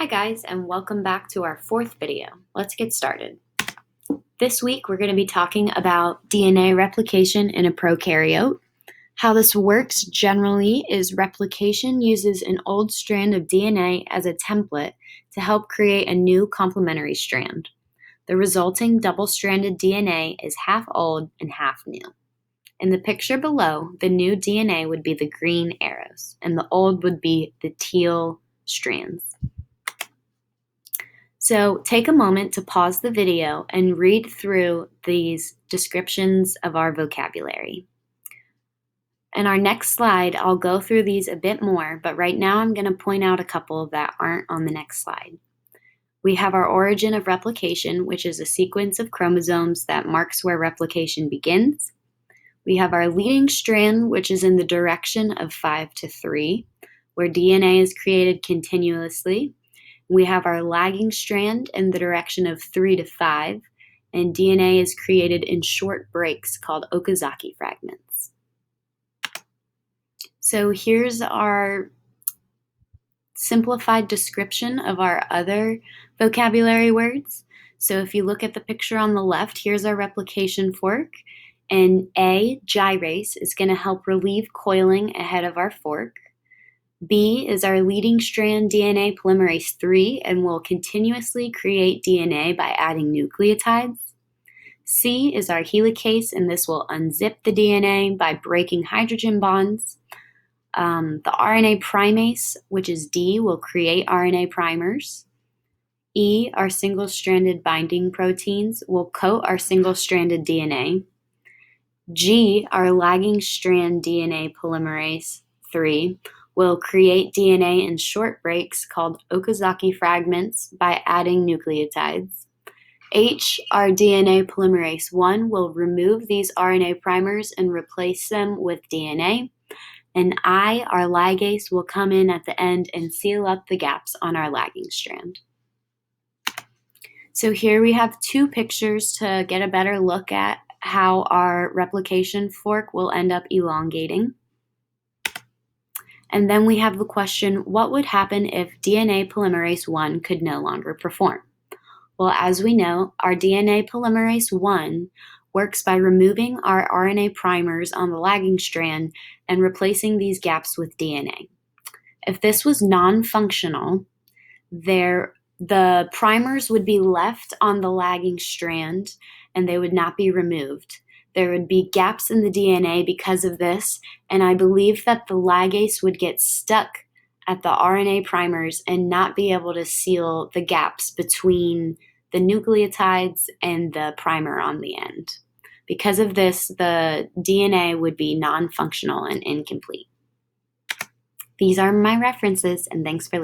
Hi guys, and welcome back to our fourth video. Let's get started. This week we're going to be talking about DNA replication in a prokaryote. How this works generally is replication uses an old strand of DNA as a template to help create a new complementary strand. The resulting double-stranded DNA is half old and half new. In the picture below, the new DNA would be the green arrows, and the old would be the teal strands. So take a moment to pause the video and read through these descriptions of our vocabulary. In our next slide, I'll go through these a bit more, but right now I'm going to point out a couple that aren't on the next slide. We have our origin of replication, which is a sequence of chromosomes that marks where replication begins. We have our leading strand, which is in the direction of 5 to 3, where DNA is created continuously. We have our lagging strand in the direction of 3 to 5, and DNA is created in short breaks called Okazaki fragments. So here's our simplified description of our other vocabulary words. So if you look at the picture on the left, here's our replication fork, and A, gyrase, is going to help relieve coiling ahead of our fork. B is our leading strand DNA polymerase 3 and will continuously create DNA by adding nucleotides. C is our helicase, and this will unzip the DNA by breaking hydrogen bonds. The RNA primase, which is D, will create RNA primers. E, our single-stranded binding proteins, will coat our single-stranded DNA. G, our lagging strand DNA polymerase 3, will create DNA in short breaks called Okazaki fragments by adding nucleotides. H, our DNA polymerase 1, will remove these RNA primers and replace them with DNA. And I, our ligase, will come in at the end and seal up the gaps on our lagging strand. So here we have two pictures to get a better look at how our replication fork will end up elongating. And then we have the question, what would happen if DNA polymerase 1 could no longer perform? Well, as we know, our DNA polymerase 1 works by removing our RNA primers on the lagging strand and replacing these gaps with DNA. If this was non-functional, the primers would be left on the lagging strand and they would not be removed. There would be gaps in the DNA because of this, and I believe that the ligase would get stuck at the RNA primers and not be able to seal the gaps between the nucleotides and the primer on the end. Because of this, the DNA would be non-functional and incomplete. These are my references, and thanks for listening.